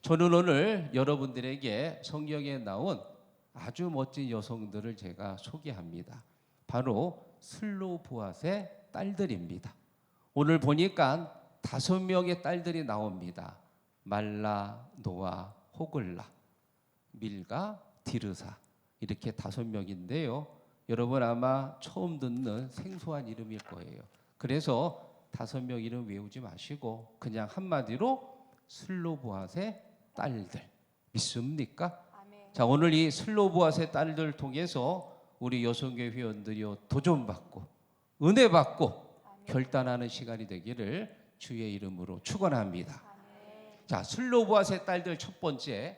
저는 오늘 여러분들에게 성경에 나온 아주 멋진 여성들을 제가 소개합니다. 바로 슬로보앗의 딸들입니다. 오늘 보니까 5명의 딸들이 나옵니다. 말라, 노아, 호글라, 밀가, 디르사, 이렇게 5명인데요. 여러분 아마 처음 듣는 생소한 이름일 거예요. 그래서 5명 이름 외우지 마시고 그냥 한마디로 슬로보앗의 딸들, 믿습니까? 아멘. 자, 오늘 이 슬로보앗의 딸들 통해서 우리 여성교회 회원들이 도전받고 은혜 받고 아멘. 결단하는 시간이 되기를 주의 이름으로 축원합니다. 아멘. 자, 슬로보앗의 딸들 첫 번째,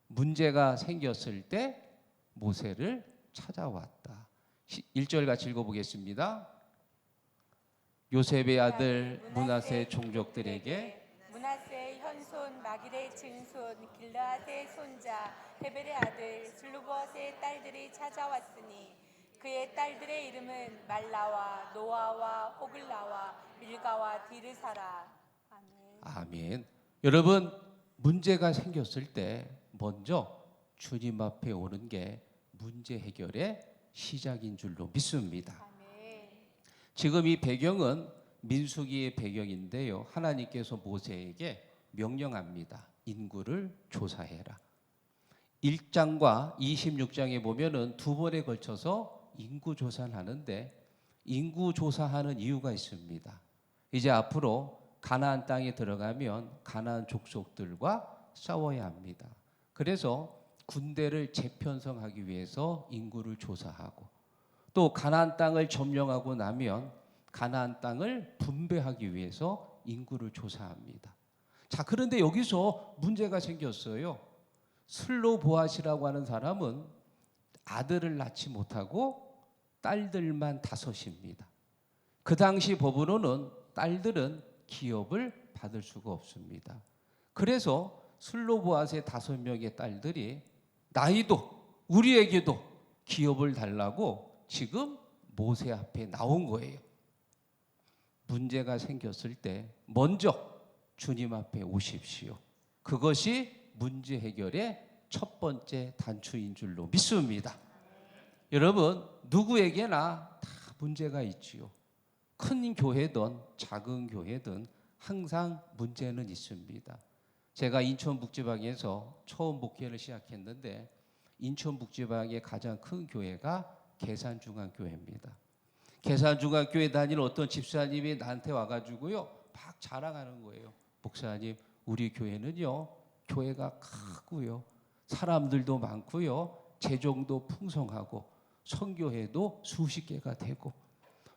문제가 생겼을 때 모세를 찾아왔다. 1절 같이 읽어보겠습니다. 요셉의 아들 므낫세 종족들에게 므낫세의 현손 마길의 증손 길르앗의 손자 헤벨의 아들 슬로보앗의 딸들이 찾아왔으니 그의 딸들의 이름은 말라와 노아와 호글라와 밀가와 디르사라. 아멘. 아멘. 여러분, 문제가 생겼을 때 먼저 주님 앞에 오는 게 문제 해결의 시작인 줄로 믿습니다. 아멘. 지금 이 배경은 민수기의 배경인데요. 하나님께서 모세에게 명령합니다. 인구를 조사해라. 1장과 26장에 보면은 2번에 걸쳐서 인구 조사를 하는데 인구 조사하는 이유가 있습니다. 이제 앞으로 가나안 땅에 들어가면 가나안 족속들과 싸워야 합니다. 그래서 군대를 재편성하기 위해서 인구를 조사하고 또 가나안 땅을 점령하고 나면 가나안 땅을 분배하기 위해서 인구를 조사합니다. 자, 그런데 여기서 문제가 생겼어요. 슬로보앗이라고 하는 사람은 아들을 낳지 못하고 딸들만 5입니다. 그 당시 법으로는 딸들은 기업을 받을 수가 없습니다. 그래서 슬로보앗의 5명의 딸들이 나이도 우리에게도 기업을 달라고 지금 모세 앞에 나온 거예요. 문제가 생겼을 때 먼저 주님 앞에 오십시오. 그것이 문제 해결의 첫 번째 단추인 줄로 믿습니다. 여러분, 누구에게나 다 문제가 있지요. 큰 교회든 작은 교회든 항상 문제는 있습니다. 제가 인천 북지방에서 처음 목회를 시작했는데 인천 북지방의 가장 큰 교회가 계산중앙교회입니다. 계산중앙교회 다니는 어떤 집사님이 나한테 와가지고요 막 자랑하는 거예요. 목사님, 우리 교회는요 교회가 크고요 사람들도 많고요 재정도 풍성하고 선교회도 수십 개가 되고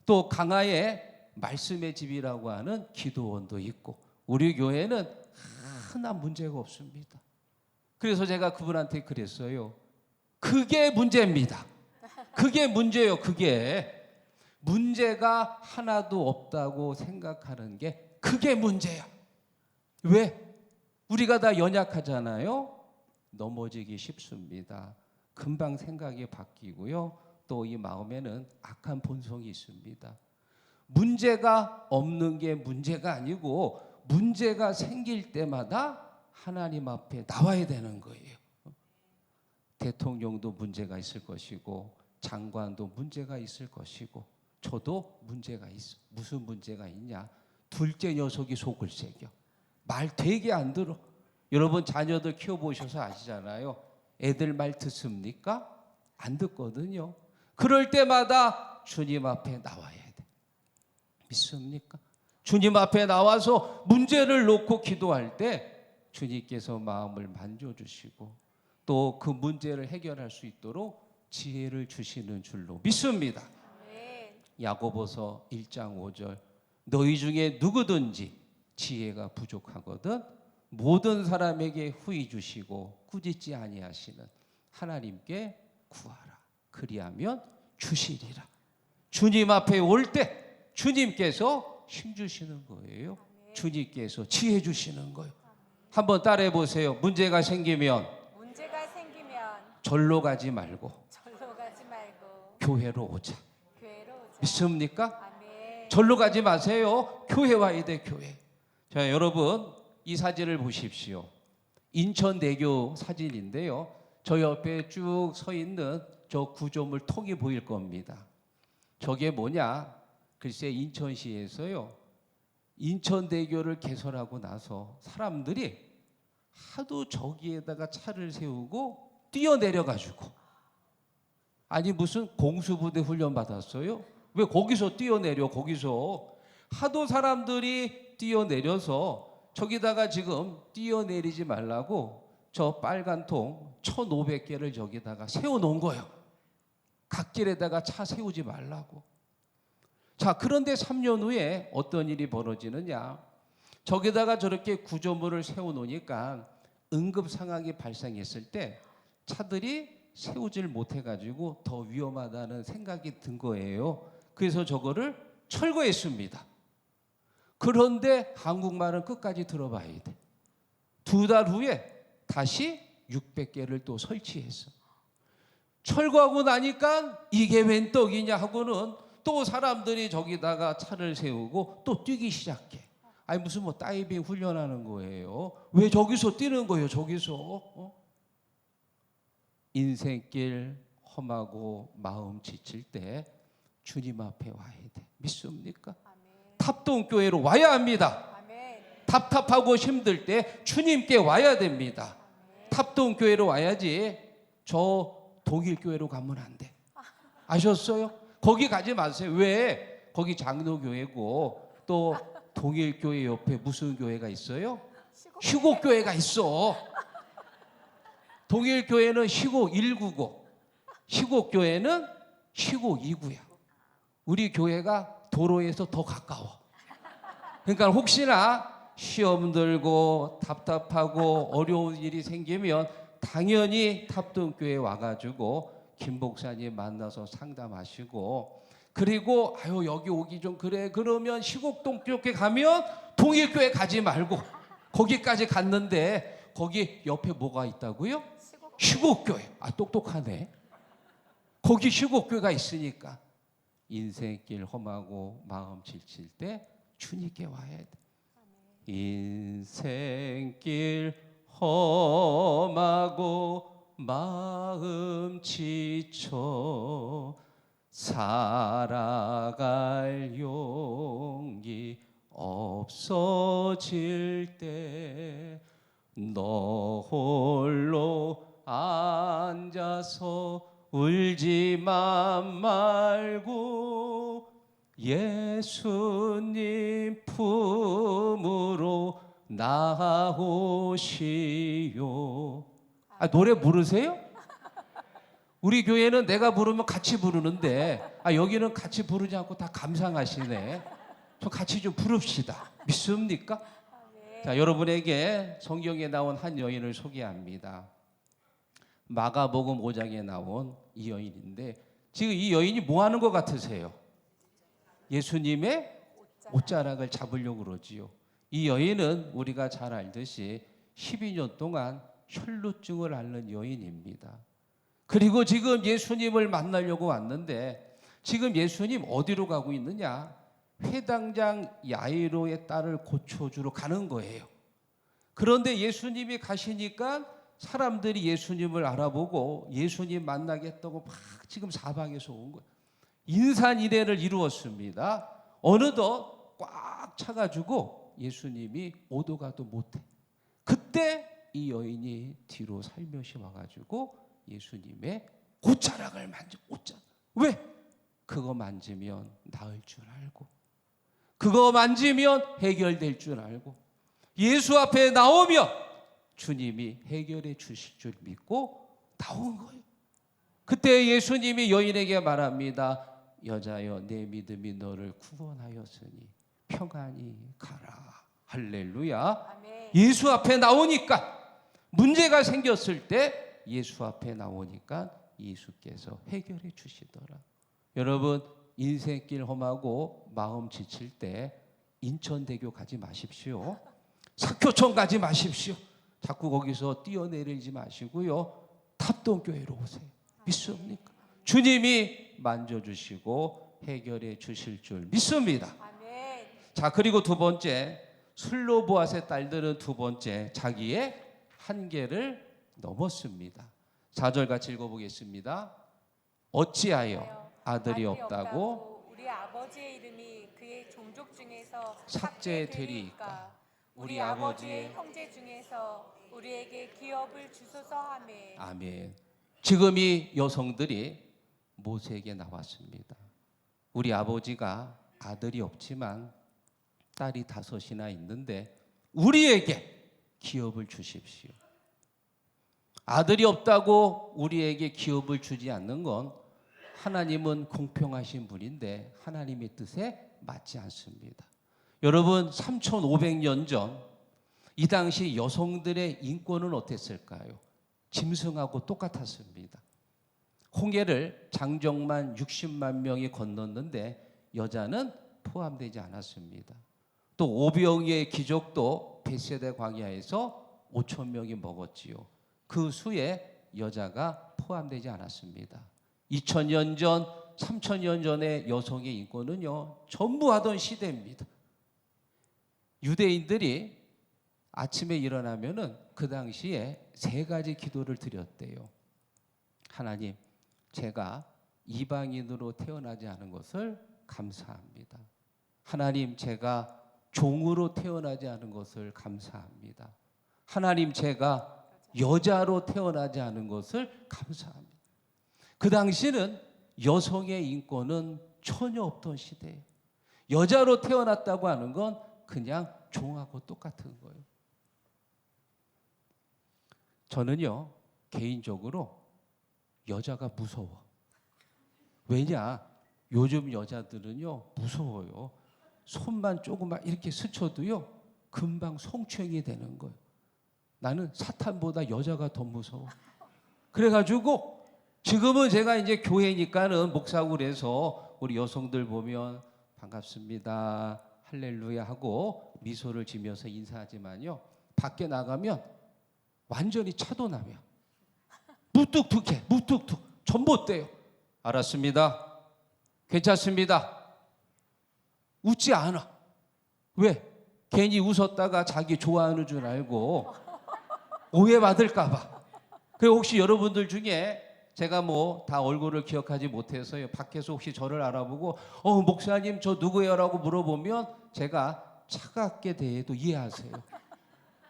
또 강화에 말씀의 집이라고 하는 기도원도 있고 우리 교회는 하나 문제가 없습니다. 그래서 제가 그분한테 그랬어요. 그게 문제입니다. 그게 문제예요. 그게 문제가 하나도 없다고 생각하는 게 그게 문제야. 왜? 우리가 다 연약하잖아요. 넘어지기 쉽습니다. 금방 생각이 바뀌고요. 또 이 마음에는 악한 본성이 있습니다. 문제가 없는 게 문제가 아니고 문제가 생길 때마다 하나님 앞에 나와야 되는 거예요. 대통령도 문제가 있을 것이고 장관도 문제가 있을 것이고 저도 문제가 있어. 무슨 문제가 있냐? 둘째 녀석이 속을 새겨. 말 되게 안 들어. 여러분 자녀들 키워보셔서 아시잖아요. 애들 말 듣습니까? 안 듣거든요. 그럴 때마다 주님 앞에 나와야 돼. 믿습니까? 주님 앞에 나와서 문제를 놓고 기도할 때 주님께서 마음을 만져주시고 또 그 문제를 해결할 수 있도록 지혜를 주시는 줄로 믿습니다. 야고보서 1장 5절 너희 중에 누구든지 지혜가 부족하거든 모든 사람에게 후히 주시고 꾸짖지 아니하시는 하나님께 구하라. 그리하면 주시리라. 주님 앞에 올 때 주님께서 힘 주시는 거예요. 주님께서 지혜 주시는 거예요. 한번 따라해 보세요. 문제가 생기면 절로 가지 말고 교회로 오자. 믿습니까? 아멘. 절로 가지 마세요. 교회 와야 돼. 교회. 자, 여러분 이 사진을 보십시오. 인천대교 사진인데요. 저 옆에 쭉 서 있는 저 구조물 통이 보일 겁니다. 저게 뭐냐? 글쎄 인천시에서요. 인천대교를 개설하고 나서 사람들이 하도 저기에다가 차를 세우고 뛰어내려가지고, 아니 무슨 공수부대 훈련 받았어요? 왜 거기서 뛰어내려? 거기서 하도 사람들이 뛰어내려서 저기다가 지금 뛰어내리지 말라고 저 빨간 통 1,500개를 저기다가 세워놓은 거예요. 갓길에다가 차 세우지 말라고. 자, 그런데 3년 후에 어떤 일이 벌어지느냐? 저기다가 저렇게 구조물을 세워놓으니까 응급 상황이 발생했을 때 차들이 세우질 못해가지고 더 위험하다는 생각이 든 거예요. 그래서 저거를 철거했습니다. 그런데 한국말은 끝까지 들어봐야 돼. 2달 후에 다시 600개를 또 설치했어. 철거하고 나니까 이게 웬 떡이냐 하고는 또 사람들이 저기다가 차를 세우고 또 뛰기 시작해. 아니 무슨 뭐 다이빙 훈련하는 거예요. 왜 저기서 뛰는 거예요? 저기서. 인생길 험하고 마음 지칠 때 주님 앞에 와야 돼. 믿습니까? 아멘. 탑동교회로 와야 합니다. 아멘. 답답하고 힘들 때 주님께 와야 됩니다. 아멘. 탑동교회로 와야지 저 동일교회로 가면 안 돼. 아셨어요? 거기 가지 마세요. 왜? 거기 장로교회고 또 동일교회 옆에 무슨 교회가 있어요? 휴곡교회가 있어. 동일교회는 휴곡 1구고 휴곡교회는 휴곡 2구야. 우리 교회가 도로에서 더 가까워. 그러니까 혹시나 시험 들고 답답하고 어려운 일이 생기면 당연히 탑동교회 와가지고 김 목사님 만나서 상담하시고, 그리고 아유 여기 오기 좀 그래 그러면 시곡동 쪽에 가면 동일교회 가지 말고 거기까지 갔는데 거기 옆에 뭐가 있다고요? 휴곡교회. 아 똑똑하네. 거기 휴곡교회가 있으니까 인생길 험하고 마음 지칠 때 주님께 와야 돼. 인생길 험하고 마음 지쳐 살아갈 용기 없어질 때 너 홀로 앉아서 울지만 말고 예수님 품으로 나오시오. 아, 노래 부르세요? 우리 교회는 내가 부르면 같이 부르는데 여기는 같이 부르지 않고 다 감상하시네. 좀 같이 좀 부릅시다. 믿습니까? 자, 여러분에게 성경에 나온 한 여인을 소개합니다. 마가복음 5장에 나온 이 여인인데 지금 이 여인이 뭐 하는 것 같으세요? 예수님의 옷자락을 잡으려고 그러지요. 이 여인은 우리가 잘 알듯이 12년 동안 혈루증을 앓는 여인입니다. 그리고 지금 예수님을 만나려고 왔는데 지금 예수님 어디로 가고 있느냐? 회당장 야이로의 딸을 고쳐주러 가는 거예요. 그런데 예수님이 가시니까 사람들이 예수님을 알아보고 예수님 만나겠다고 막 지금 사방에서 온 거예요. 인산인해를 이루었습니다. 어느덧 꽉 차가지고 예수님이 오도 가도 못해. 그때 이 여인이 뒤로 살며시 와가지고 예수님의 옷자락을 만져. 옷자락. 왜? 그거 만지면 나을 줄 알고, 그거 만지면 해결될 줄 알고, 예수 앞에 나오면 주님이 해결해 주실 줄 믿고 나온 거예요. 그때 예수님이 여인에게 말합니다. 여자여, 내 믿음이 너를 구원하였으니 평안히 가라. 할렐루야. 아멘. 예수 앞에 나오니까, 문제가 생겼을 때 예수 앞에 나오니까 예수께서 해결해 주시더라. 여러분, 인생길 험하고 마음 지칠 때 인천대교 가지 마십시오. 사교청 가지 마십시오. 자꾸 거기서 뛰어내리지 마시고요. 탑동교회로 오세요. 믿습니까? 주님이 만져주시고 해결해 주실 줄 믿습니다. 아멘. 자, 그리고 두 번째, 슬로보아스의 딸들은 두 번째 자기의 한계를 넘었습니다. 4절 같이 읽어보겠습니다. 어찌하여 아들이 없다고 우리 아버지의 이름이 그의 종족 중에서 삭제되리이까? 우리 아버지의 형제 중에서 우리에게 기업을 주소서 하매. 아멘. 지금 이 여성들이 모세에게 나왔습니다. 우리 아버지가 아들이 없지만 딸이 5이나 있는데 우리에게 기업을 주십시오. 아들이 없다고 우리에게 기업을 주지 않는 건 하나님은 공평하신 분인데 하나님의 뜻에 맞지 않습니다. 여러분 3500년 전 이 당시 여성들의 인권은 어땠을까요? 짐승하고 똑같았습니다. 홍해를 장정만 60만 명이 건넜는데 여자는 포함되지 않았습니다. 또 오병이의 기적도 벳세다 광야에서 5천 명이 먹었지요. 그 수에 여자가 포함되지 않았습니다. 2000년 전, 3000년 전의 여성의 인권은요, 전부 하던 시대입니다. 유대인들이 아침에 일어나면은 그 당시에 3가지 기도를 드렸대요. 하나님, 제가 이방인으로 태어나지 않은 것을 감사합니다. 하나님, 제가 종으로 태어나지 않은 것을 감사합니다. 하나님, 제가 여자로 태어나지 않은 것을 감사합니다. 그 당시는 여성의 인권은 전혀 없던 시대예요. 여자로 태어났다고 하는 건 그냥 종하고 똑같은 거예요. 저는요, 개인적으로 여자가 무서워. 왜냐? 요즘 여자들은요, 무서워요. 손만 조금만 이렇게 스쳐도요, 금방 성추행이 되는 거예요. 나는 사탄보다 여자가 더 무서워. 그래가지고 지금은 제가 이제 교회니까는 목사구에서 우리 여성들 보면 반갑습니다, 할렐루야 하고 미소를 지면서 인사하지만요, 밖에 나가면 완전히 차도남이야. 무뚝뚝해, 무뚝뚝. 전봇대요. 알았습니다. 괜찮습니다. 웃지 않아. 왜? 괜히 웃었다가 자기 좋아하는 줄 알고 오해받을까 봐. 그리고 혹시 여러분들 중에 제가 뭐 다 얼굴을 기억하지 못해서요, 밖에서 혹시 저를 알아보고 목사님 저 누구예요? 라고 물어보면 제가 차갑게 대해도 이해하세요.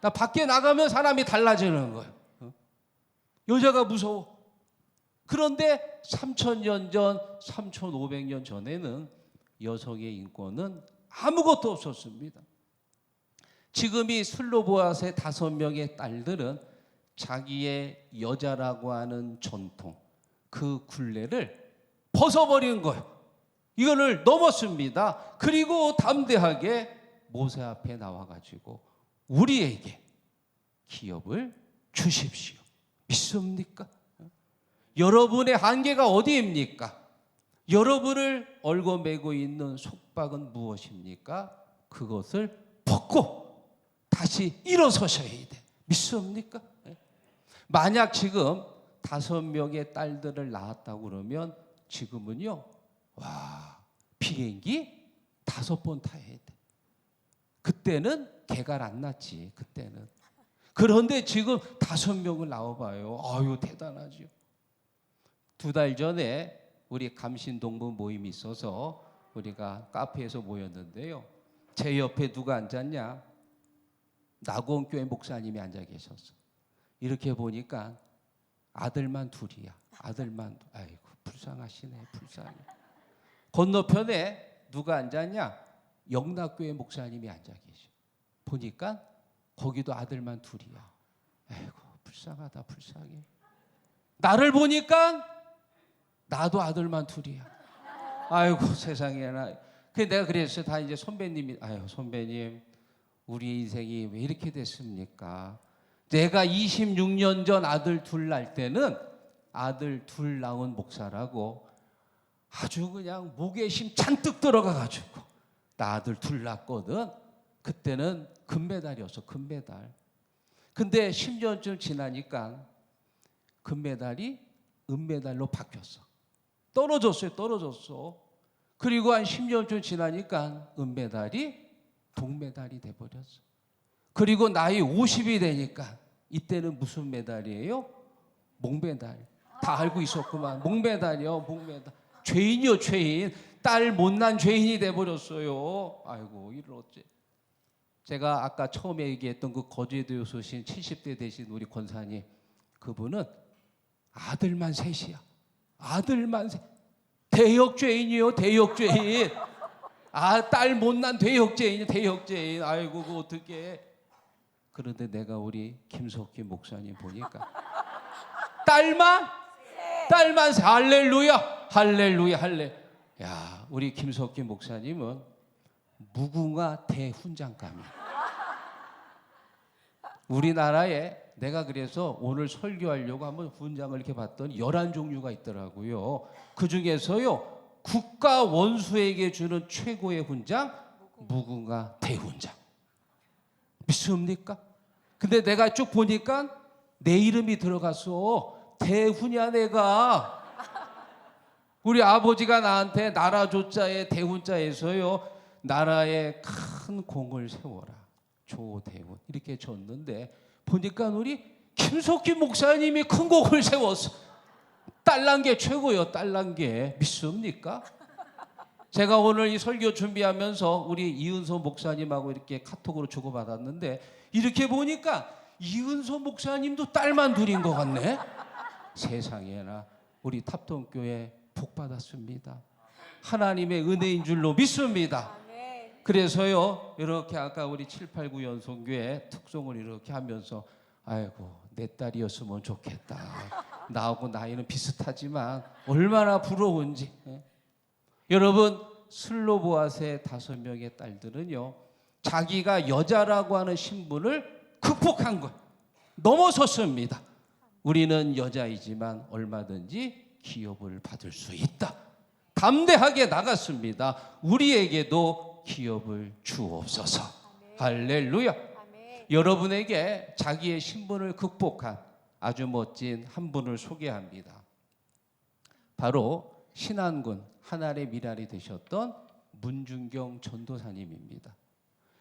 나 밖에 나가면 사람이 달라지는 거예요. 여자가 무서워. 그런데 3000년 전, 3500년 전에는 여성의 인권은 아무것도 없었습니다. 지금 이 슬로보아스의 5명의 딸들은 자기의 여자라고 하는 전통, 그 굴레를 벗어버린 거예요. 이거를 넘었습니다. 그리고 담대하게 모세 앞에 나와가지고 우리에게 기업을 주십시오. 믿습니까? 여러분의 한계가 어디입니까? 여러분을 얽어매고 있는 속박은 무엇입니까? 그것을 벗고 다시 일어서셔야 돼. 믿습니까? 만약 지금 5명의 딸들을 낳았다고 그러면 지금은요, 비행기 5번 타야 돼. 그때는 개가 안 났지, 그때는. 그런데 지금 5명을 낳아봐요. 아유, 대단하죠. 2달 전에 우리 감신동부 모임이 있어서 우리가 카페에서 모였는데요. 제 옆에 누가 앉았냐? 낙원교회 목사님이 앉아 계셨어. 이렇게 보니까 아들만 2이야. 아들만. 아이고, 불쌍하시네, 불쌍해. 건너편에 누가 앉았냐? 영락교회 목사님이 앉아 계셔. 보니까 거기도 아들만 2이야. 아이고, 불쌍하다, 불쌍해. 나를 보니까 나도 아들만 2이야. 아이고, 세상에나. 그래서 내가 그랬어요. 다 이제 선배님이, 아유, 선배님, 우리 인생이 왜 이렇게 됐습니까? 내가 26년 전 아들 2 낳을 때는 아들 2 낳은 목사라고 아주 그냥 목에 힘 잔뜩 들어가가지고 나 아들 2 낳았거든. 그때는 금메달이었어, 금메달. 근데 10년쯤 지나니까 금메달이 은메달로 바뀌었어. 떨어졌어요, 떨어졌어. 그리고 한 10년쯤 지나니까 은메달이 동메달이 돼버렸어. 그리고 나이 50이 되니까 이때는 무슨 메달이에요? 목메달. 다 알고 있었구만. 목메달이요, 목메달. 죄인이요, 죄인. 딸 못난 죄인이 돼버렸어요. 아이고, 이를 어째. 제가 아까 처음에 얘기했던 그 거제도에 오신 70대 되신 우리 권사님, 그분은 아들만 셋이야. 아들만 셋. 대역죄인이요, 대역죄인. 딸 못난 대역죄인, 대역죄인. 아이고, 그 어떻게? 그런데 내가 우리 김석기 목사님 보니까 딸만 셋. 할렐루야, 할렐루야, 할렐. 야, 우리 김석기 목사님은 무궁화 대훈장감이야. 우리나라에 내가 그래서 오늘 설교하려고 한번 훈장을 이렇게 봤더니 11종류가 있더라고요. 그 중에서요, 국가 원수에게 주는 최고의 훈장, 무궁화 대훈장. 믿습니까? 근데 내가 쭉 보니까 내 이름이 들어갔어. 대훈이야 내가. 우리 아버지가 나한테 나라 조자에 대훈자에서요, 나라에 큰 공을 세워라. 조대훈 이렇게 줬는데 보니까 우리 김석기 목사님이 큰 공을 세웠어. 딸난 게 최고요. 딸난 게. 믿습니까? 제가 오늘 이 설교 준비하면서 우리 이은소 목사님하고 이렇게 카톡으로 주고받았는데 이렇게 보니까 이은소 목사님도 딸만 둘인 것 같네. 세상에나 우리 탑동교회 복 받았습니다. 하나님의 은혜인 줄로 믿습니다. 그래서요, 이렇게 아까 우리 7, 8, 9 연송교회 특송을 이렇게 하면서 아이고, 내 딸이었으면 좋겠다. 나하고 나이는 비슷하지만 얼마나 부러운지. 여러분, 슬로보아스의 5명의 딸들은요, 자기가 여자라고 하는 신분을 극복한 것, 넘어섰습니다. 우리는 여자이지만 얼마든지 기업을 받을 수 있다. 담대하게 나갔습니다. 우리에게도 기업을 주옵소서. 할렐루야. 여러분에게 자기의 신분을 극복한 아주 멋진 한 분을 소개합니다. 바로 신안군 하나의 미랄이 되셨던 문준경 전도사님입니다.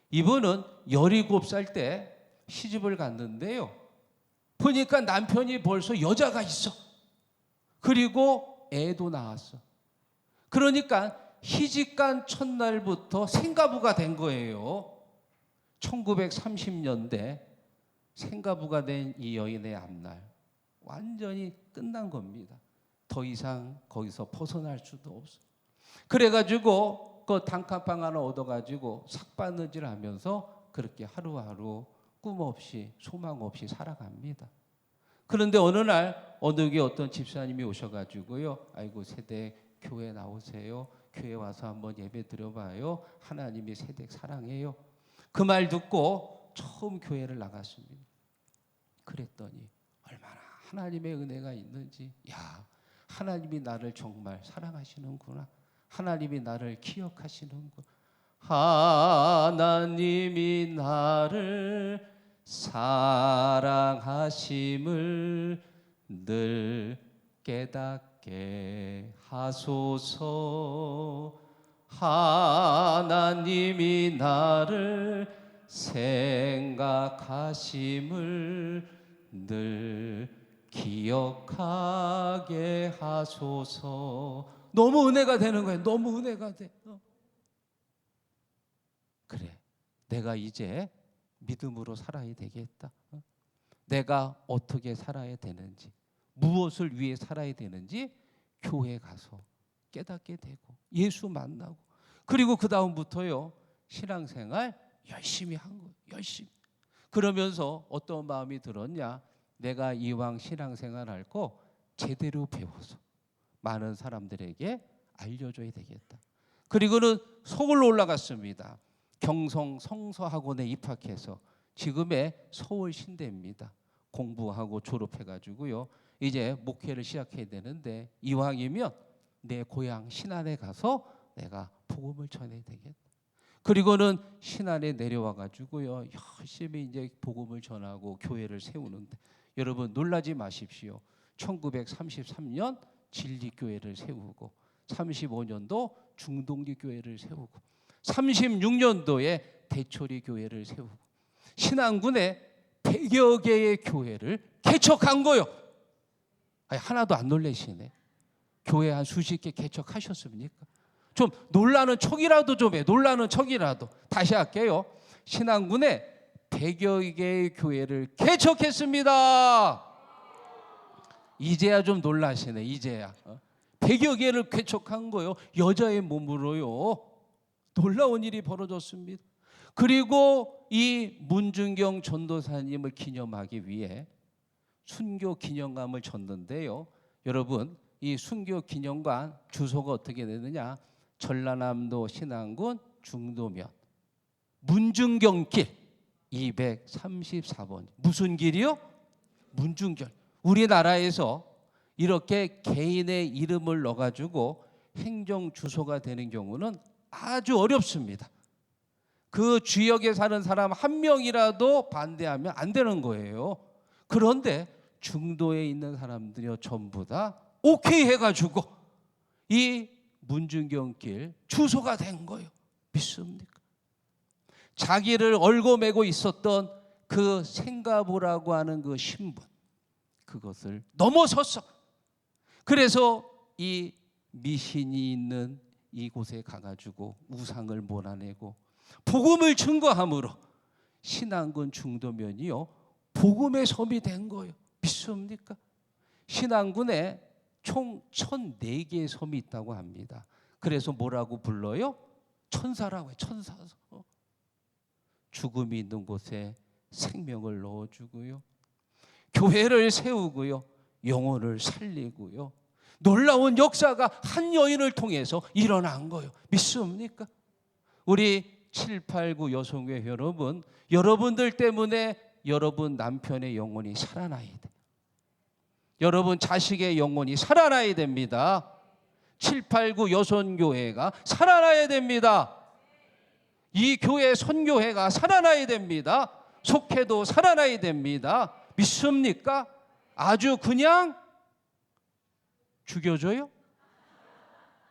이분은 17살 때 시집을 갔는데요, 보니까 남편이 벌써 여자가 있어. 그리고 애도 낳았어. 그러니까 시집간 첫날부터 생가부가 된 거예요. 1930년대 생가부가 된 이 여인의 앞날 완전히 끝난 겁니다. 더 이상 거기서 벗어날 수도 없어. 그래가지고 그 단칸방 하나 얻어가지고 삭바느질 하면서 그렇게 하루하루 꿈 없이 소망 없이 살아갑니다. 그런데 어느 날 어느 게 어떤 집사님이 오셔가지고요, 아이고 세댁 교회 나오세요. 교회 와서 한번 예배 드려봐요. 하나님이 세댁 사랑해요. 그 말 듣고 처음 교회를 나갔습니다. 그랬더니 얼마나 하나님의 은혜가 있는지, 야, 하나님이 나를 정말 사랑하시는구나. 하나님이 나를 기억하시는구나. 하나님이 나를 사랑하심을 늘 깨닫게 하소서. 하나님이 나를 생각하심을 늘 기억하게 하소서. 너무 은혜가 되는 거예요. 너무 은혜가 돼. 그래, 내가 이제 믿음으로 살아야 되겠다. 내가 어떻게 살아야 되는지, 무엇을 위해 살아야 되는지 교회 가서 깨닫게 되고 예수 만나고, 그리고 그 다음부터요, 신앙생활 열심히 한 거예요. 열심히. 그러면서 어떤 마음이 들었냐, 내가 이왕 신앙생활 할 거 제대로 배워서 많은 사람들에게 알려줘야 되겠다. 그리고는 서울로 올라갔습니다. 경성 성서학원에 입학해서 지금의 서울신대입니다. 공부하고 졸업해가지고요, 이제 목회를 시작해야 되는데 이왕이면 내 고향 신안에 가서 내가 복음을 전해야 되겠다. 그리고는 신안에 내려와가지고요, 열심히 이제 복음을 전하고 교회를 세우는데, 여러분 놀라지 마십시오. 1933년 진리교회를 세우고 35년도 중동리교회를 세우고 36년도에 대초리 교회를 세우고 신안군에 100여 개의 교회를 개척한 거요. 아니, 하나도 안 놀라시네. 교회 한 수십 개 개척하셨습니까? 좀 놀라는 척이라도 좀 해. 놀라는 척이라도. 다시 할게요. 신안군에 100여 개의 교회를 개척했습니다. 이제야 좀 놀라시네. 이제야 100여 개를 개척한 거요. 여자의 몸으로요. 놀라운 일이 벌어졌습니다. 그리고 이 문중경 전도사님을 기념하기 위해 순교 기념관을 졌는데요. 여러분, 이 순교 기념관 주소가 어떻게 되느냐? 전라남도 신안군 중도면 문중경길 234번. 무슨 길이요? 문중경. 우리나라에서 이렇게 개인의 이름을 넣어가지고 행정 주소가 되는 경우는 아주 어렵습니다. 그 지역에 사는 사람 한 명이라도 반대하면 안 되는 거예요. 그런데 중도에 있는 사람들이 전부 다 오케이 해가지고 이 문중경길 주소가 된 거예요. 믿습니까? 자기를 얽어매고 있었던 그 생가보라고 하는 그 신분, 그것을 넘어섰어. 그래서 이 미신이 있는 이곳에 가가지고 우상을 몰아내고 복음을 증거함으로 신안군 중도면이요 복음의 섬이 된 거예요. 믿습니까? 신안군에 총 1004개의 섬이 있다고 합니다. 그래서 뭐라고 불러요? 천사라고 해요. 천사. 죽음이 있는 곳에 생명을 넣어주고요, 교회를 세우고요, 영혼을 살리고요, 놀라운 역사가 한 여인을 통해서 일어난 거예요. 믿습니까? 우리 789 여성회 여러분, 여러분들 때문에 여러분 남편의 영혼이 살아나야 돼. 여러분 자식의 영혼이 살아나야 됩니다. 789 여선교회가 살아나야 됩니다. 이 교회 선교회가 살아나야 됩니다. 속회도 살아나야 됩니다. 믿습니까? 아주 그냥 죽여줘요?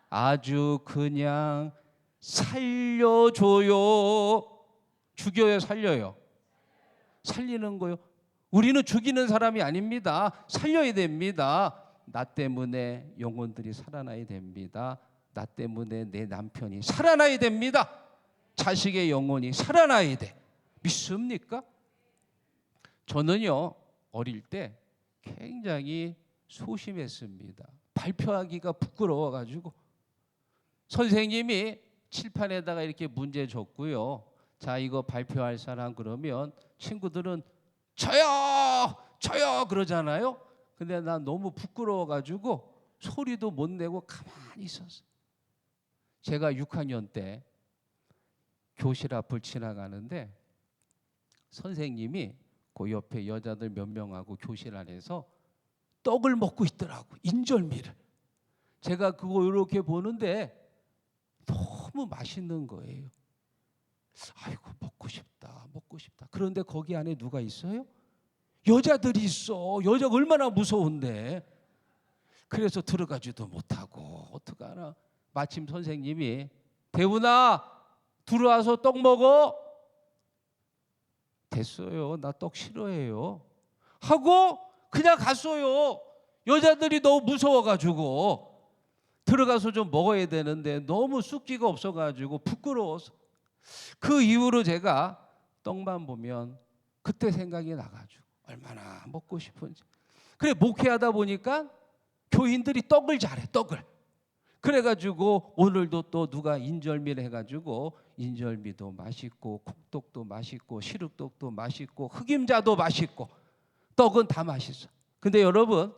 아주 그냥 살려줘요. 죽여요, 살려요? 살리는 거요. 우리는 죽이는 사람이 아닙니다. 살려야 됩니다. 나 때문에 영혼들이 살아나야 됩니다. 나 때문에 내 남편이 살아나야 됩니다. 자식의 영혼이 살아나야 돼. 믿습니까? 저는요 어릴 때 굉장히 소심했습니다. 발표하기가 부끄러워가지고 선생님이 칠판에다가 이렇게 문제 줬고요. 자, 이거 발표할 사람 그러면 친구들은 저요 그러잖아요. 근데 난 너무 부끄러워가지고 소리도 못 내고 가만히 있었어요. 제가 6학년 때 교실 앞을 지나가는데 선생님이 그 옆에 여자들 몇 명하고 교실 안에서 떡을 먹고 있더라고. 인절미를. 제가 그거 이렇게 보는데 너무 맛있는 거예요. 아이고 먹고 싶다. 그런데 거기 안에 누가 있어요? 여자들이 있어. 여자가 얼마나 무서운데. 그래서 들어가지도 못하고 어떡하나. 마침 선생님이 대훈아 들어와서 떡 먹어. 됐어요. 나 떡 싫어해요. 하고 그냥 갔어요. 여자들이 너무 무서워가지고 들어가서 좀 먹어야 되는데 너무 쑥기가 없어가지고 부끄러워서 그 이후로 제가 떡만 보면 그때 생각이 나가지고 얼마나 먹고 싶은지. 그래 목회하다 보니까 교인들이 떡을 잘해. 떡을. 그래가지고 오늘도 또 누가 인절미를 해가지고 인절미도 맛있고 콩떡도 맛있고 시륵떡도 맛있고 흑임자도 맛있고 떡은 다 맛있어. 근데 여러분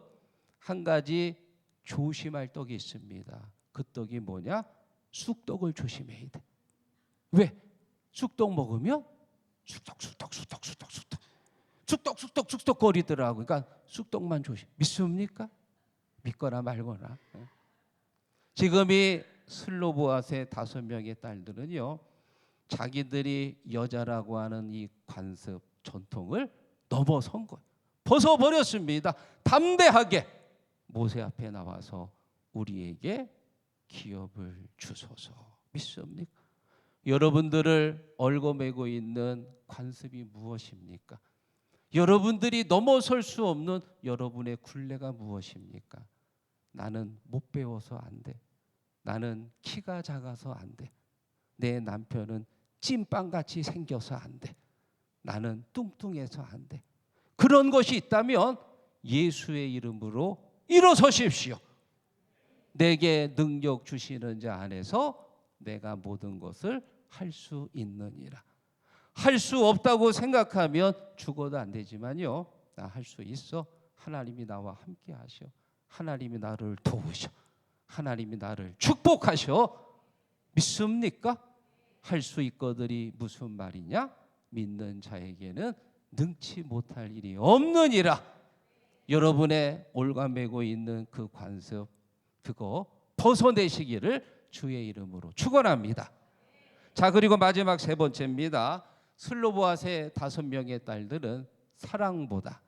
한 가지 조심할 떡이 있습니다. 그 떡이 뭐냐? 쑥떡을 조심해야 돼. 왜? 쑥떡 먹으면 쑥떡 거리더라고. 그러니까 쑥떡만 조심. 믿습니까? 믿거나 말거나. 지금 이 슬로보아스의 5명의 딸들은요 자기들이 여자라고 하는 이 관습 전통을 넘어선 거예요. 벗어버렸습니다. 담대하게 모세 앞에 나와서 우리에게 기업을 주소서. 믿습니까? 여러분들을 얽어매고 있는 관습이 무엇입니까? 여러분들이 넘어설 수 없는 여러분의 굴레가 무엇입니까? 나는 못 배워서 안 돼. 나는 키가 작아서 안 돼. 내 남편은 찐빵같이 생겨서 안 돼. 나는 뚱뚱해서 안 돼. 그런 것이 있다면 예수의 이름으로 일어서십시오. 내게 능력 주시는 자 안에서 내가 모든 것을 할 수 있느니라. 할 수 없다고 생각하면 죽어도 안 되지만요, 나 할 수 있어. 하나님이 나와 함께 하셔. 하나님이 나를 도우셔. 하나님이 나를 축복하셔. 믿습니까? 할 수 있거들이 무슨 말이냐? 믿는 자에게는 능치 못할 일이 없느니라. 여러분의 올가매고 있는 그 관습, 그거 벗어내시기를 주의 이름으로 축원합니다. 자, 그리고 마지막 세 번째입니다. 슬로보앗의 5명의 딸들은 사랑보다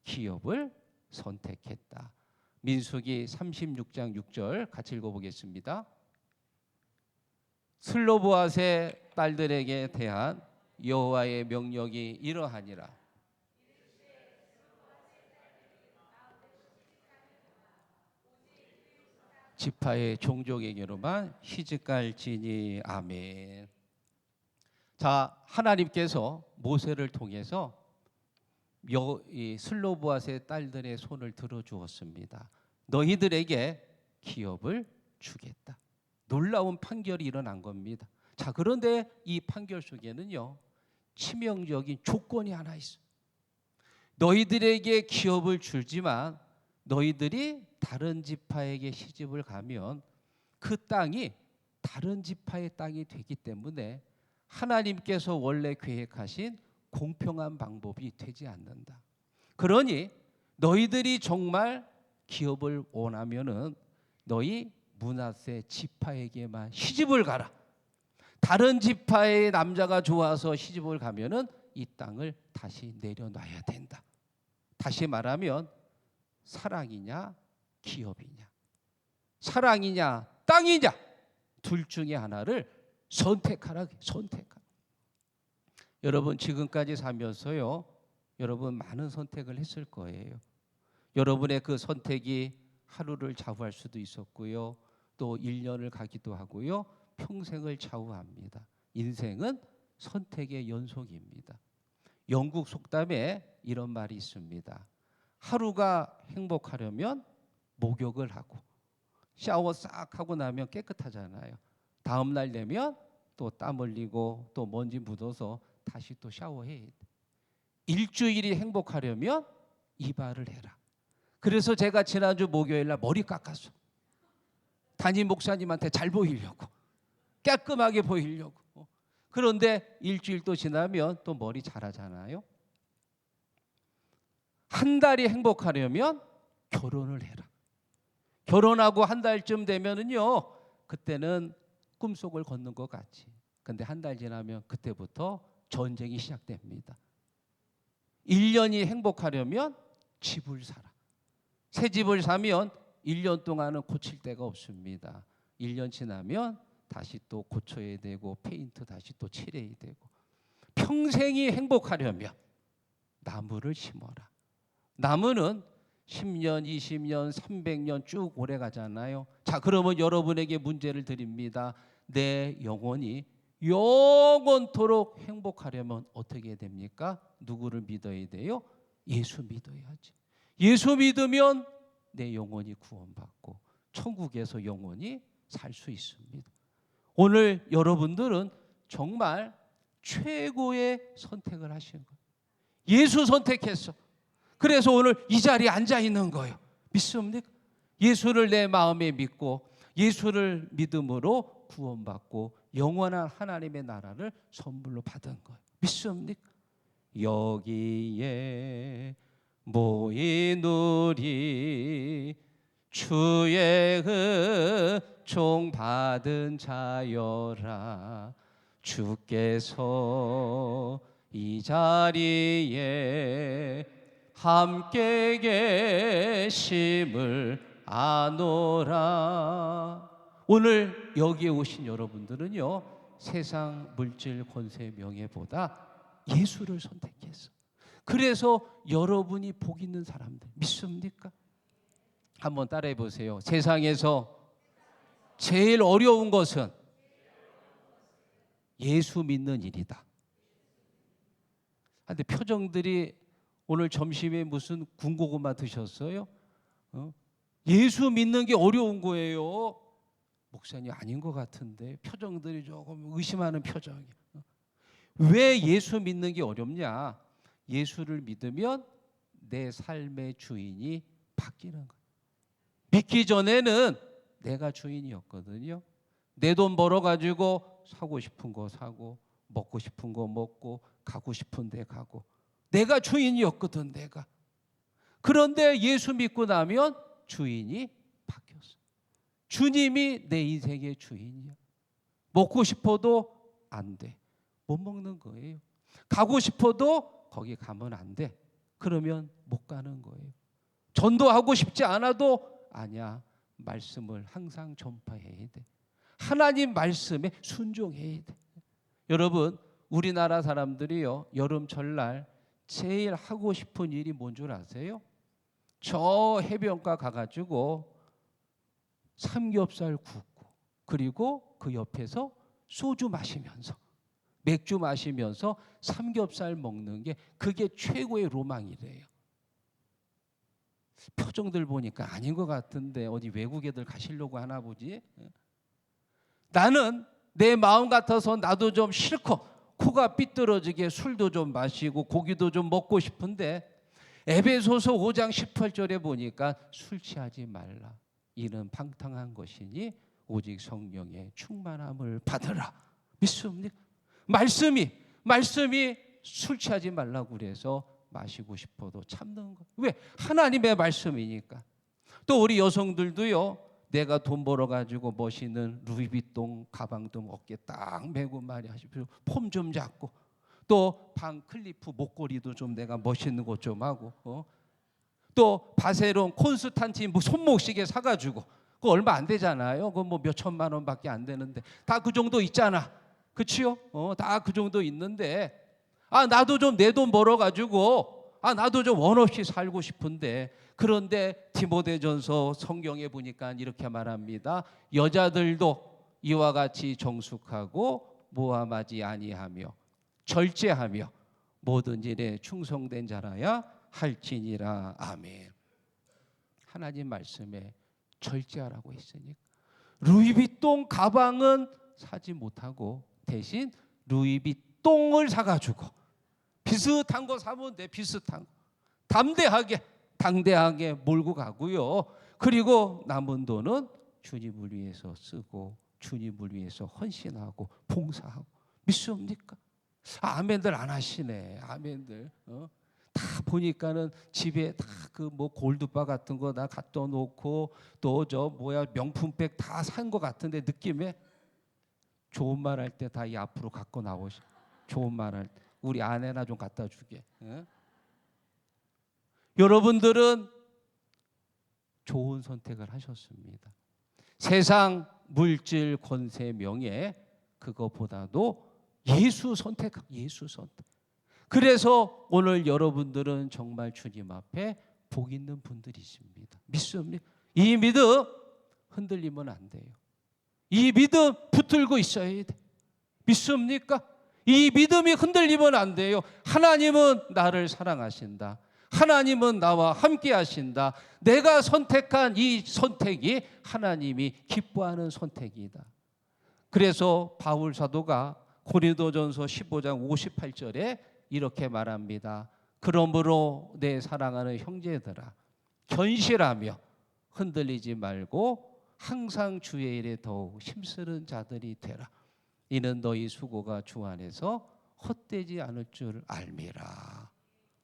기업을 선택했다. 민수기 36장 6절 같이 읽어보겠습니다. 슬로보앗의 딸들에게 대한 여호와의 명령이 이러하니라. 지파의 종족에게로만 시집갈지니. 아멘. 자, 하나님께서 모세를 통해서 이 슬로보앗의 딸들의 손을 들어주었습니다. 너희들에게 기업을 주겠다. 놀라운 판결이 일어난 겁니다. 자, 그런데 이 판결 속에는요, 치명적인 조건이 하나 있어. 너희들에게 기업을 주지만 너희들이 다른 지파에게 시집을 가면 그 땅이 다른 지파의 땅이 되기 때문에 하나님께서 원래 계획하신 공평한 방법이 되지 않는다. 그러니 너희들이 정말 기업을 원하면은 너희 므낫세 지파에게만 시집을 가라. 다른 지파의 남자가 좋아서 시집을 가면은 이 땅을 다시 내려놔야 된다. 다시 말하면 사랑이냐 기업이냐, 사랑이냐 땅이냐, 둘 중에 하나를 선택하라. 선택하라. 여러분 지금까지 살면서요, 여러분 많은 선택을 했을 거예요. 여러분의 그 선택이 하루를 좌우할 수도 있었고요, 또 1년을 가기도 하고요, 평생을 좌우합니다. 인생은 선택의 연속입니다. 영국 속담에 이런 말이 있습니다. 하루가 행복하려면 목욕을 하고 샤워 싹 하고 나면 깨끗하잖아요. 다음 날 되면 또 땀 흘리고 또 먼지 묻어서 다시 또 샤워해야 돼. 일주일이 행복하려면 이발을 해라. 그래서 제가 지난주 목요일 날 머리 깎았어. 담임 목사님한테 잘 보이려고, 깔끔하게 보이려고. 그런데 일주일 또 지나면 또 머리 자라잖아요. 한 달이 행복하려면 결혼을 해라. 결혼하고 한 달쯤 되면은요, 그때는 꿈속을 걷는 것 같지. 근데 한 달 지나면 그때부터 전쟁이 시작됩니다. 1년이 행복하려면 집을 사라. 새 집을 사면 1년 동안은 고칠 데가 없습니다. 1년 지나면 다시 또 고쳐야 되고 페인트 다시 또 칠해야 되고. 평생이 행복하려면 나무를 심어라. 나무는 10년, 20년, 300년 쭉 오래 가잖아요. 자, 그러면 여러분에게 문제를 드립니다. 내 영혼이 영원토록 행복하려면 어떻게 됩니까? 누구를 믿어야 돼요? 예수 믿어야지. 예수 믿으면 내 영혼이 구원받고 천국에서 영원히 살 수 있습니다. 오늘 여러분들은 정말 최고의 선택을 하신 거예요. 예수 선택했어. 그래서 오늘 이 자리에 앉아 있는 거예요. 믿습니까? 예수를 내 마음에 믿고 예수를 믿음으로 구원받고 영원한 하나님의 나라를 선물로 받은 거예요. 믿습니까? 여기에 모인 우리 주의 은총 받은 자여라. 주께서 이 자리에 함께 계심을 아노라. 오늘 여기에 오신 여러분들은요, 세상 물질 권세 명예보다 예수를 선택했어. 그래서 여러분이 복 있는 사람들 믿습니까? 한번 따라해 보세요. 세상에서 제일 어려운 것은 예수 믿는 일이다. 근데 표정들이 오늘 점심에 무슨 군고구마 드셨어요? 예수 믿는 게 어려운 거예요. 목사님 아닌 것 같은데 표정들이 조금 의심하는 표정이에요. 왜 예수 믿는 게 어렵냐? 예수를 믿으면 내 삶의 주인이 바뀌는 거예요. 믿기 전에는 내가 주인이었거든요. 내 돈 벌어가지고 사고 싶은 거 사고 먹고 싶은 거 먹고 가고 싶은 데 가고 내가 주인이었거든 내가. 그런데 예수 믿고 나면 주인이 바뀌었어. 주님이 내 인생의 주인이야. 먹고 싶어도 안 돼. 못 먹는 거예요. 가고 싶어도 거기 가면 안 돼. 그러면 못 가는 거예요. 전도하고 싶지 않아도 아니야. 말씀을 항상 전파해야 돼. 하나님 말씀에 순종해야 돼. 여러분 우리나라 사람들이요 여름철날 제일 하고 싶은 일이 뭔 줄 아세요? 저 해변가 가가지고 삼겹살 굽고 그리고 그 옆에서 소주 마시면서 맥주 마시면서 삼겹살 먹는 게 그게 최고의 로망이래요. 표정들 보니까 아닌 것 같은데 어디 외국 애들 가시려고 하나 보지? 나는 내 마음 같아서 나도 좀 싫고 코가 삐뚤어지게 술도 좀 마시고 고기도 좀 먹고 싶은데 에베소서 5장 18절에 보니까 술 취하지 말라. 이는 방탕한 것이니 오직 성령의 충만함을 받으라. 믿습니까? 말씀이 술 취하지 말라고 그래서 마시고 싶어도 참는 거. 왜? 하나님의 말씀이니까. 또 우리 여성들도요. 내가 돈 벌어가지고 멋있는 루이비통 가방도 어깨 딱 메고 말이야. 폼 좀 잡고 또 반클리프 목걸이도 좀 내가 멋있는 것 좀 하고 또 바세론 콘스탄틴 뭐 손목시계 사가지고 그거 얼마 안 되잖아요. 그거 뭐 몇 천만 원밖에 안 되는데 다 그 정도 있잖아. 그치요? 다 그 정도 있는데 나도 좀 내 돈 벌어가지고 나도 좀 원 없이 살고 싶은데 그런데 디모데전서 성경에 보니까 이렇게 말합니다. 여자들도 이와 같이 정숙하고 모함하지 아니하며 절제하며 모든 일에 충성된 자라야 할지니라. 아멘. 하나님 말씀에 절제하라고 했으니까 루이비통 가방은 사지 못하고 대신 루이비통을 사가지고 비슷한 거 사면 돼. 비슷한 거 당대하게 몰고 가고요. 그리고 남은 돈은 주님을 위해서 쓰고 주님을 위해서 헌신하고 봉사하고. 믿습니까? 아멘들 안 하시네. 아멘들. 다 보니까는 집에 다 그 뭐 골드바 같은 거 다 갖다 놓고 또 저 뭐야 명품백 다 산 거 같은데 느낌에 좋은 말 할 때 다 이 앞으로 갖고 나오시. 좋은 말 할 때 우리 아내나 좀 갖다 주게. 여러분들은 좋은 선택을 하셨습니다. 세상 물질 권세 명예 그거보다도 예수 선택. 그래서 오늘 여러분들은 정말 주님 앞에 복 있는 분들이십니다. 믿습니까? 이 믿음 흔들리면 안 돼요. 이 믿음 붙들고 있어야 돼. 믿습니까? 이 믿음이 흔들리면 안 돼요. 하나님은 나를 사랑하신다. 하나님은 나와 함께 하신다. 내가 선택한 이 선택이 하나님이 기뻐하는 선택이다. 그래서 바울 사도가 고린도전서 15장 58절에 이렇게 말합니다. 그러므로 내 사랑하는 형제들아 견실하며 흔들리지 말고 항상 주의 일에 더욱 힘쓰는 자들이 되라. 이는 너희 수고가 주 안에서 헛되지 않을 줄 알미라.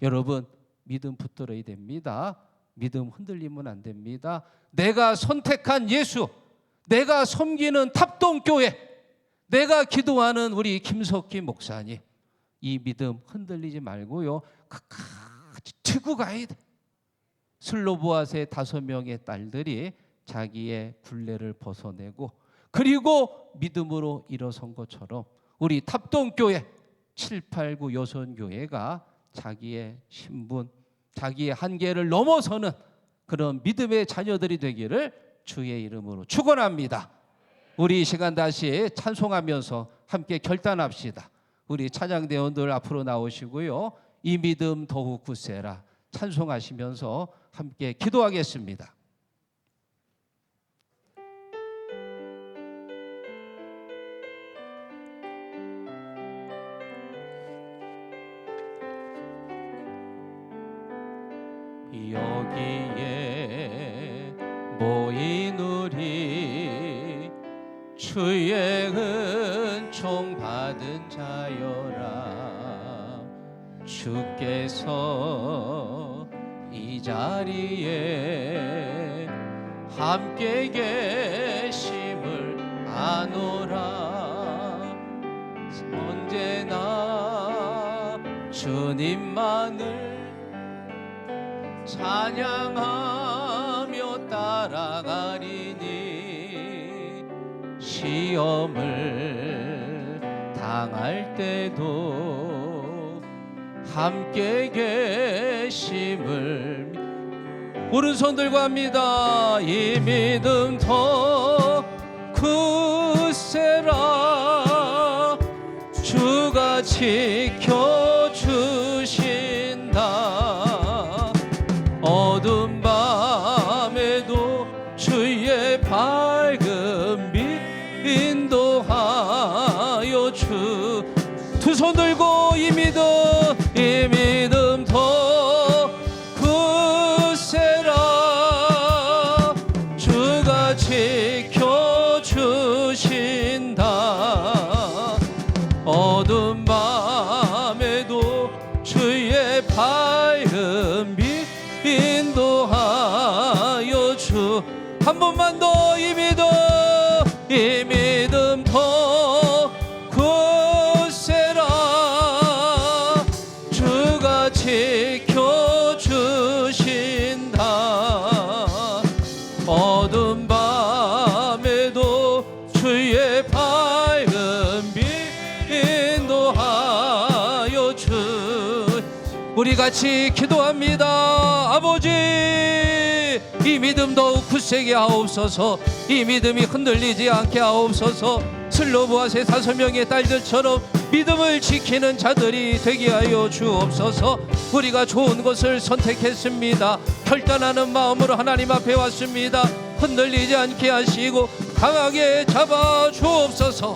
여러분 믿음 붙들어야 됩니다. 믿음 흔들리면 안 됩니다. 내가 선택한 예수, 내가 섬기는 탑동교회, 내가 기도하는 우리 김석기 목사님, 이 믿음 흔들리지 말고요. 끝까지 들고 가야 돼. 슬로보아스의 5명의 딸들이 자기의 굴레를 벗어내고 그리고 믿음으로 일어선 것처럼 우리 탑동교회 7, 8, 9 여선교회가 자기의 신분, 자기의 한계를 넘어서는 그런 믿음의 자녀들이 되기를 주의 이름으로 축원합니다. 우리 이 시간 다시 찬송하면서 함께 결단합시다. 우리 찬양대원들 앞으로 나오시고요. 이 믿음 더욱 굳세라 찬송하시면서 함께 기도하겠습니다. 여기에 모인 우리 주의 은총 받은 자여라. 주께서 이 자리에 함께 계심을 아노라. 언제나 주님만을 찬양하며 따라가리니 시험을 당할 때도 함께 계심을 오른손 들고 합니다. 이 믿음 더 굳세라. 주가 지켜주신다. 어두운 밤에도 주의 밝은 빛 인도하여 주. 두 손 들고 이 믿음 더 굳세라. 주가 지켜주신다. 어두운 밤에도 주의 밝은 빛 인도하여 주. 한 번만 더 이 믿음 더 굳세라. 주가 지켜주신다. 어두운 밤에도 주의 밝은 빛 인도하여 주. 우리 같이 기도합니다. 아버지, 이 믿음 더욱 굳세게 하옵소서. 이 믿음이 흔들리지 않게 하옵소서. 슬로브아세 5명의 딸들처럼 믿음을 지키는 자들이 되게 하여 주옵소서. 우리가 좋은 것을 선택했습니다. 결단하는 마음으로 하나님 앞에 왔습니다. 흔들리지 않게 하시고 강하게 잡아 주옵소서.